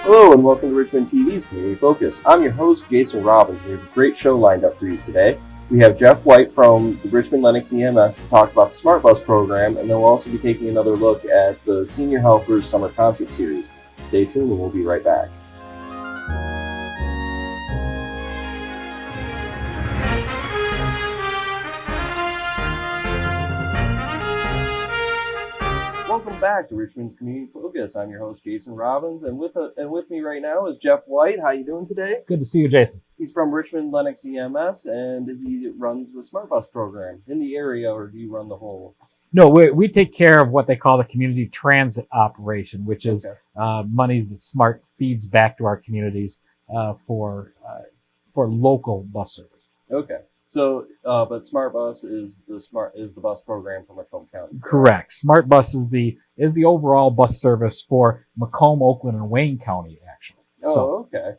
Hello and welcome to Richmond TV's Community Focus. I'm your host, Jason Robbins. We have a great show lined up for you today. We have Jeff White from the Richmond Lennox EMS to talk about the Smart Bus program, and then we'll also be taking another look at the Senior Helpers Summer Concert Series. Stay tuned and we'll be right back. Welcome back to Richmond's Community Focus. I'm your host, Jason Robbins, and with me right now is Jeff White. How you doing today? Good to see you, Jason. He's from Richmond Lennox EMS, and he runs the Smart Bus program in the area, or do you run the whole? No, we take care of what they call the community transit operation, which is money that Smart feeds back to our communities for local bus service. Okay. So, but Smart Bus is the bus program for Macomb County. Correct. Smart Bus is the overall bus service for Macomb, Oakland, and Wayne County, actually. Oh, okay.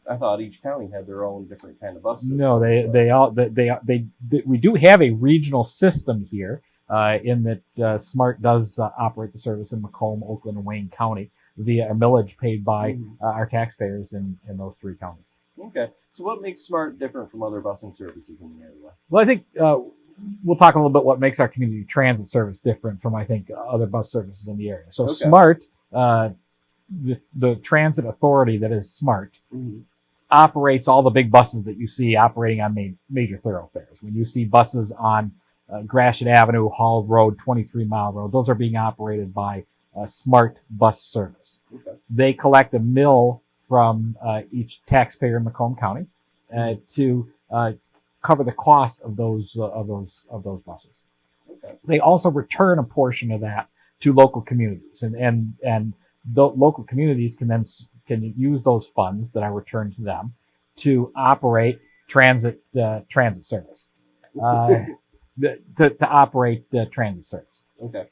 I thought each county had their own different kind of bus system. No, we do have a regional system here, in that Smart does operate the service in Macomb, Oakland, and Wayne County via a millage paid by our taxpayers in those three counties. Okay. So what makes Smart different from other busing services in the area? Well, I think we'll talk a little bit what makes our community transit service different from, I think, other bus services in the area. So Smart, the transit authority that is Smart, operates all the big buses that you see operating on major thoroughfares. When you see buses on Gratiot Avenue, Hall Road, 23 Mile Road, those are being operated by Smart Bus Service. Okay. They collect a mill from each taxpayer in Macomb County to cover the cost of those buses. Okay. They also return a portion of that to local communities, and the local communities can use those funds that are returned to them to operate transit service. To operate the transit service. Okay.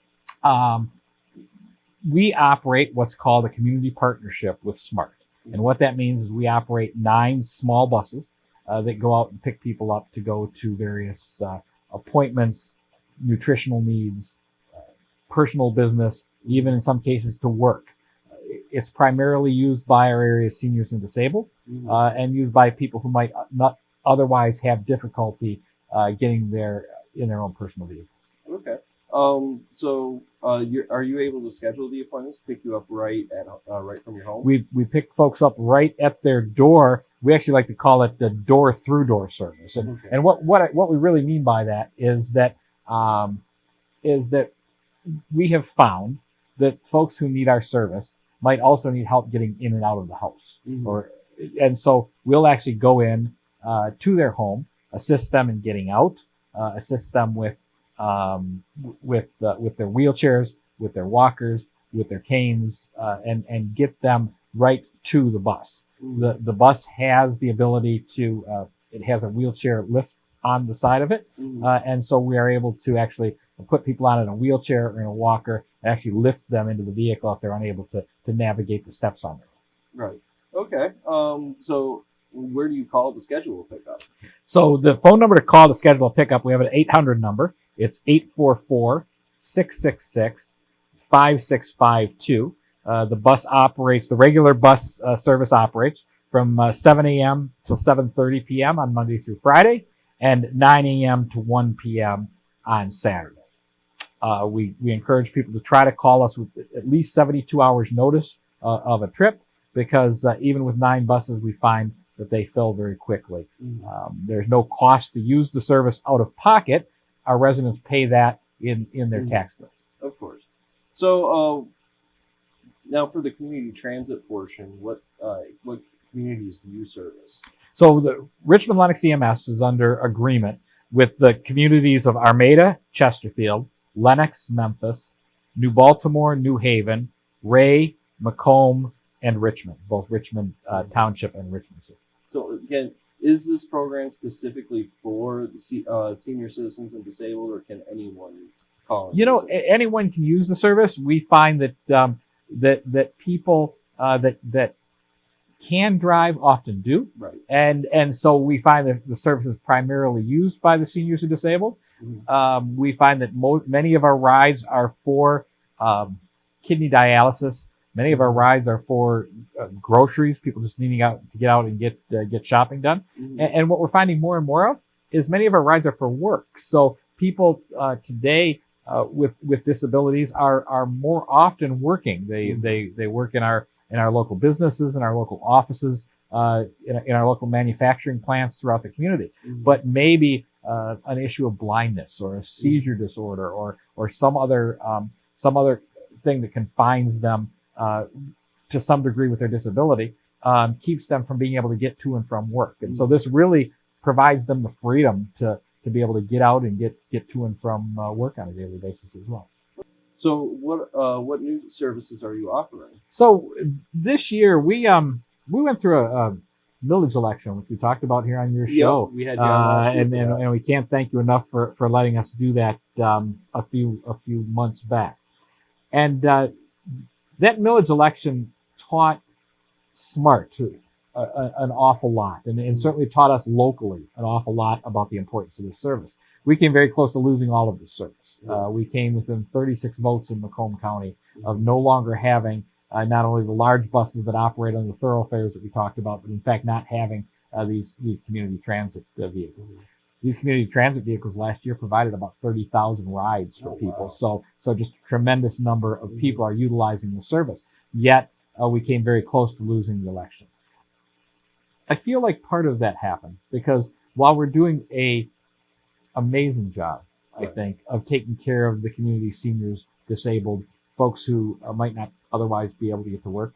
We operate what's called a community partnership with Smart. And what that means is we operate 9 small buses that go out and pick people up to go to various appointments, nutritional needs, personal business, even in some cases to work. It's primarily used by our area's seniors and disabled, and used by people who might not otherwise have difficulty getting there in their own personal vehicles. Okay. So are you able to schedule the appointments to pick you up right from your home? We pick folks up right at their door. We actually like to call it the door through door service. And what we really mean by that is that we have found that folks who need our service might also need help getting in and out of the house. And so we'll actually go in to their home, assist them in getting out, assist them with their wheelchairs, with their walkers, with their canes, and get them right to the bus. The bus has the ability to, it has a wheelchair lift on the side of it. And so we are able to actually put people on in a wheelchair or in a walker and actually lift them into the vehicle if they're unable to navigate the steps on their own. Right. Okay. So where do you call to schedule a pickup? So the phone number to call to schedule a pickup, we have an 800 number. It's 844-666-5652. The regular bus service operates from 7 a.m. till 7:30 p.m. on Monday through Friday, and 9 a.m. to 1 p.m. on Saturday. We encourage people to try to call us with at least 72 hours notice of a trip, because even with 9 buses, we find that they fill very quickly. There's no cost to use the service out of pocket. Our residents pay that in their tax bills. Of course. So now for the community transit portion, what communities do you service? So the Richmond Lennox EMS is under agreement with the communities of Armada, Chesterfield, Lennox, Memphis, New Baltimore, New Haven, Ray, Macomb, and Richmond, both Richmond Township and Richmond City. So again, is this program specifically for the senior citizens and disabled, or can anyone call? Anyone can use the service. We find that that people that can drive often do, right? And so we find that the service is primarily used by the seniors and disabled. We find that many of our rides are for kidney dialysis, Many of our rides are for groceries, people just needing to get out and get shopping done. And what we're finding more and more of is many of our rides are for work. So people today with disabilities are more often working. They work in our local businesses, in our local offices, in our local manufacturing plants throughout the community. But maybe an issue of blindness or a seizure disorder or some other thing that confines them to some degree with their disability keeps them from being able to get to and from work. And so this really provides them the freedom to be able to get out and get to and from work on a daily basis as well. So what new services are you offering? So this year we went through a village election, which we talked about here on your show. Yep, we had you on last year, and we can't thank you enough for letting us do that a few months back. And that village election taught SMART an awful lot, and certainly taught us locally an awful lot about the importance of this service. We came very close to losing all of this service. We came within 36 votes in Macomb County of no longer having not only the large buses that operate on the thoroughfares that we talked about, but in fact not having these community transit vehicles. These community transit vehicles last year provided about 30,000 rides for people. Wow. So just a tremendous number of people are utilizing the service. Yet we came very close to losing the election. I feel like part of that happened because while we're doing a amazing job, I think, of taking care of the community, seniors, disabled, folks who might not otherwise be able to get to work,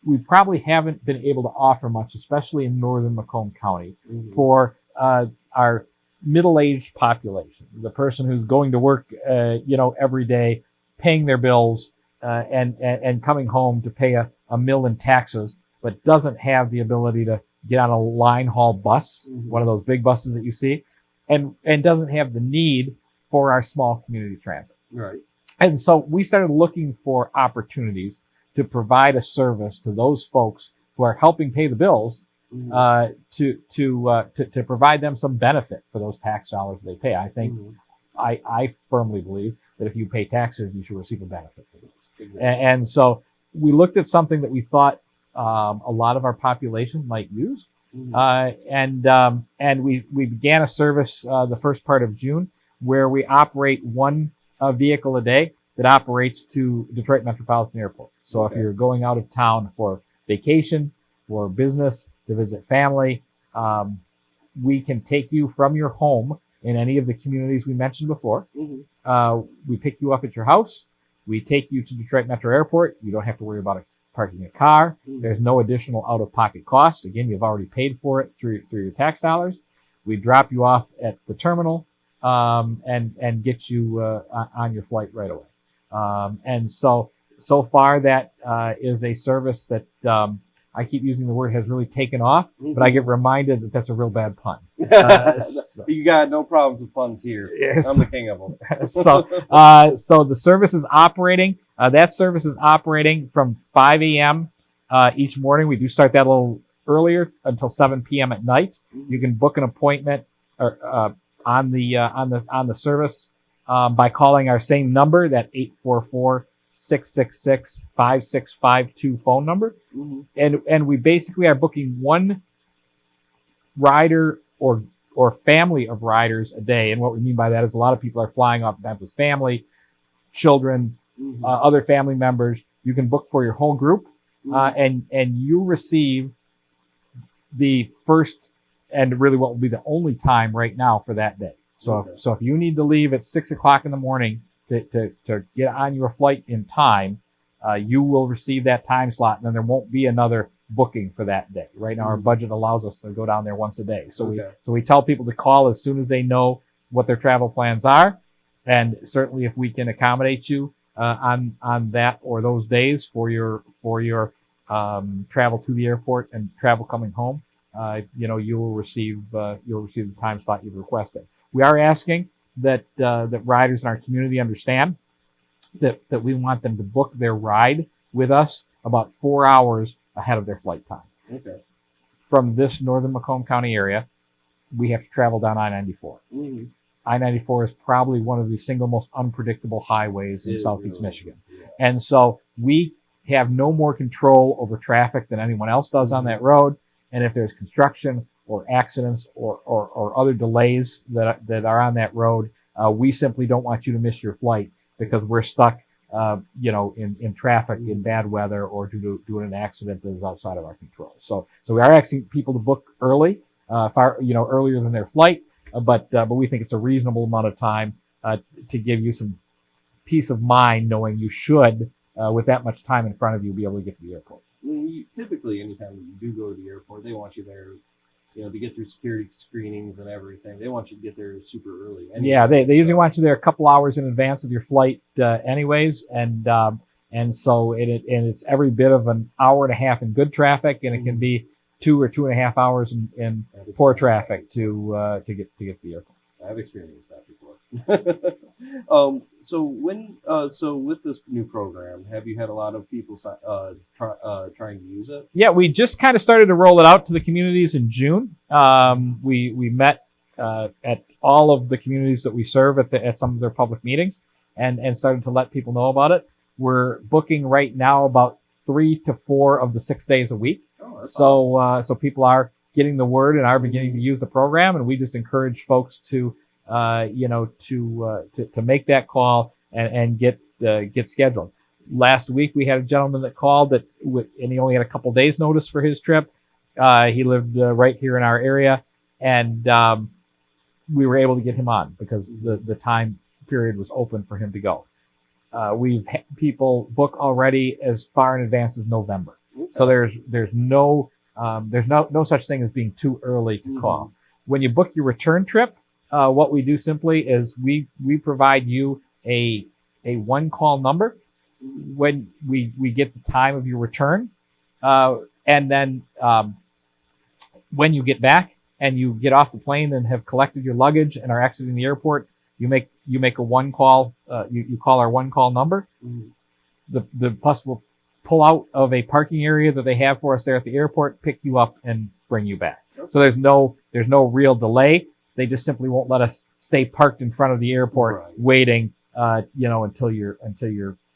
we probably haven't been able to offer much, especially in northern Macomb County, for our middle-aged population, the person who's going to work, every day, paying their bills, and coming home to pay a mill in taxes, but doesn't have the ability to get on a line haul bus, one of those big buses that you see, and doesn't have the need for our small community transit. Right. And so we started looking for opportunities to provide a service to those folks who are helping pay the bills, to provide them some benefit for those tax dollars they pay. I think I firmly believe that if you pay taxes, you should receive a benefit for those. Exactly. And so we looked at something that we thought a lot of our population might use, and we began a service the first part of June where we operate one vehicle a day that operates to Detroit Metropolitan Airport. So if you're going out of town for vacation, for business, to visit family, we can take you from your home in any of the communities we mentioned before. We pick you up at your house. We take you to Detroit Metro Airport. You don't have to worry about parking a car. There's no additional out-of-pocket cost. Again, you've already paid for it through your tax dollars. We drop you off at the terminal and get you on your flight right away. And so far that is a service that I keep using the word has really taken off, but I get reminded that that's a real bad pun. You got no problems with puns here. Yes. I'm the king of them. So the service is operating. That service is operating from 5 a.m. Each morning. We do start that a little earlier until 7 p.m. at night. You can book an appointment on the service by calling our same number, that 844-666-5652 phone number. And we basically are booking one rider or family of riders a day. And what we mean by that is a lot of people are flying off with family, children, other family members. You can book for your whole group, and you receive the first and really what will be the only time right now for that day. So if you need to leave at 6 o'clock in the morning to get on your flight in time, you will receive that time slot, and then there won't be another booking for that day. Right now, our budget allows us to go down there once a day. So we tell people to call as soon as they know what their travel plans are, and certainly if we can accommodate you on that or those days for your travel to the airport and travel coming home, you will receive the time slot you've requested. We are asking that riders in our community understand that we want them to book their ride with us about 4 hours ahead of their flight time. From this northern Macomb County area, we have to travel down I-94. I-94 is probably one of the single most unpredictable highways in Southeast Michigan. And so we have no more control over traffic than anyone else does on that road. And if there's construction or accidents or other delays that are on that road, we simply don't want you to miss your flight because we're stuck, in traffic, in bad weather, or due to an accident that is outside of our control. So we are asking people to book early, earlier than their flight, but we think it's a reasonable amount of time to give you some peace of mind, knowing you should, with that much time in front of you, be able to get to the airport. Typically, anytime you do go to the airport, they want you there, to get through security screenings and everything. They want you to get there super early. Anyways, yeah, they usually want you there a couple hours in advance of your flight, anyways, and so it's every bit of an hour and a half in good traffic, and it can be 2 or 2.5 hours in poor traffic to get to the airport. I've experienced that before. So with this new program, have you had a lot of people trying to use it? Yeah, we just kind of started to roll it out to the communities in June. We met at all of the communities that we serve at some of their public meetings and started to let people know about it. We're booking right now about 3 to 4 of the 6 days a week. Oh, that's so awesome. So people are getting the word and are beginning to use the program, and we just encourage folks to make that call and get scheduled. Last week we had a gentleman that called and he only had a couple days notice for his trip. He lived right here in our area, and we were able to get him on because the time period was open for him to go. We've had people book already as far in advance as November. Okay. So there's no such thing as being too early to call. When you book your return trip, what we do simply is we provide you a one call number when we get the time of your return, and then when you get back and you get off the plane and have collected your luggage and are exiting the airport, you make a one call. You call our one call number. The bus will pull out of a parking area that they have for us there at the airport, pick you up, and bring you back. Okay. So there's no real delay. They just simply won't let us stay parked in front of the airport waiting, until you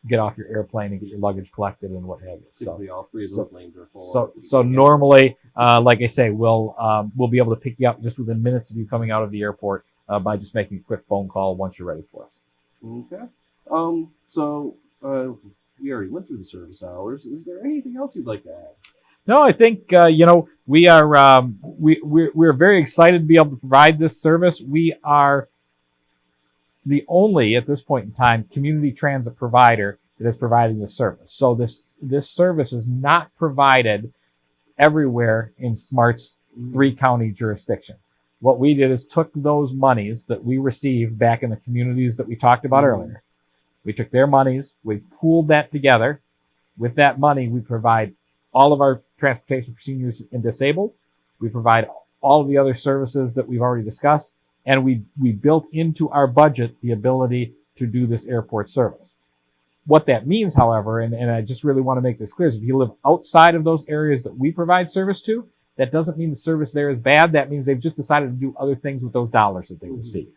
get off your airplane and get your luggage collected and what have you. Typically, all 3 of those lanes are full. So normally, like I say, we'll be able to pick you up just within minutes of you coming out of the airport by just making a quick phone call once you're ready for us. Okay. We already went through the service hours. Is there anything else you'd like to add? No, I think we are we're very excited to be able to provide this service. We are the only, at this point in time, community transit provider that is providing this service. So this service is not provided everywhere in SMART's 3-county jurisdiction. What we did is took those monies that we received back in the communities that we talked about earlier. We took their monies, we pooled that together. With that money, we provide all of our transportation for seniors and disabled. We provide all of the other services that we've already discussed, and we built into our budget the ability to do this airport service. What that means, however, and I just really want to make this clear, is if you live outside of those areas that we provide service to, that doesn't mean the service there is bad. That means they've just decided to do other things with those dollars that they receive.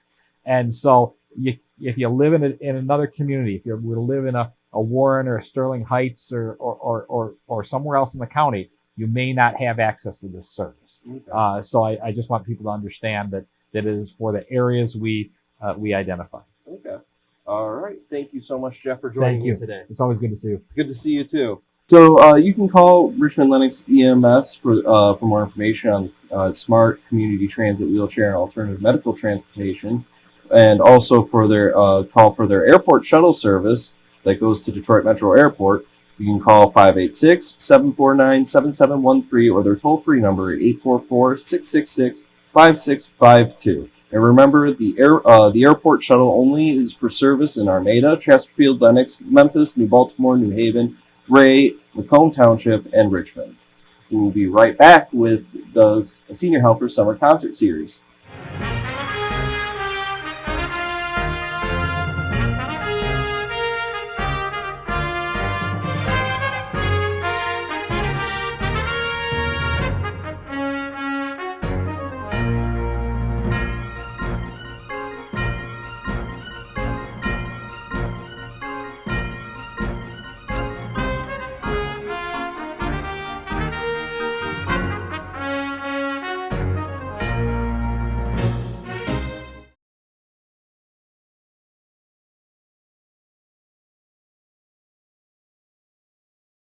And so if you live in another community, if you were to live in a Warren or a Sterling Heights or somewhere else in the county, you may not have access to this service. Okay. So I just want people to understand that it is for the areas we identify. Okay. All right. Thank you so much, Jeff, for joining me today. It's always good to see you. It's good to see you too. So you can call Richmond Lennox EMS for more information on SMART, community transit, wheelchair, and alternative medical transportation, and also for their call for their airport shuttle service that goes to Detroit Metro Airport. You can call 586-749-7713 or their toll-free number at 844-666-5652. And remember, the airport shuttle only is for service in Armada, Chesterfield, Lennox, Memphis, New Baltimore, New Haven, Ray, Macomb Township, and Richmond. We will be right back with the Senior Helper Summer Concert Series.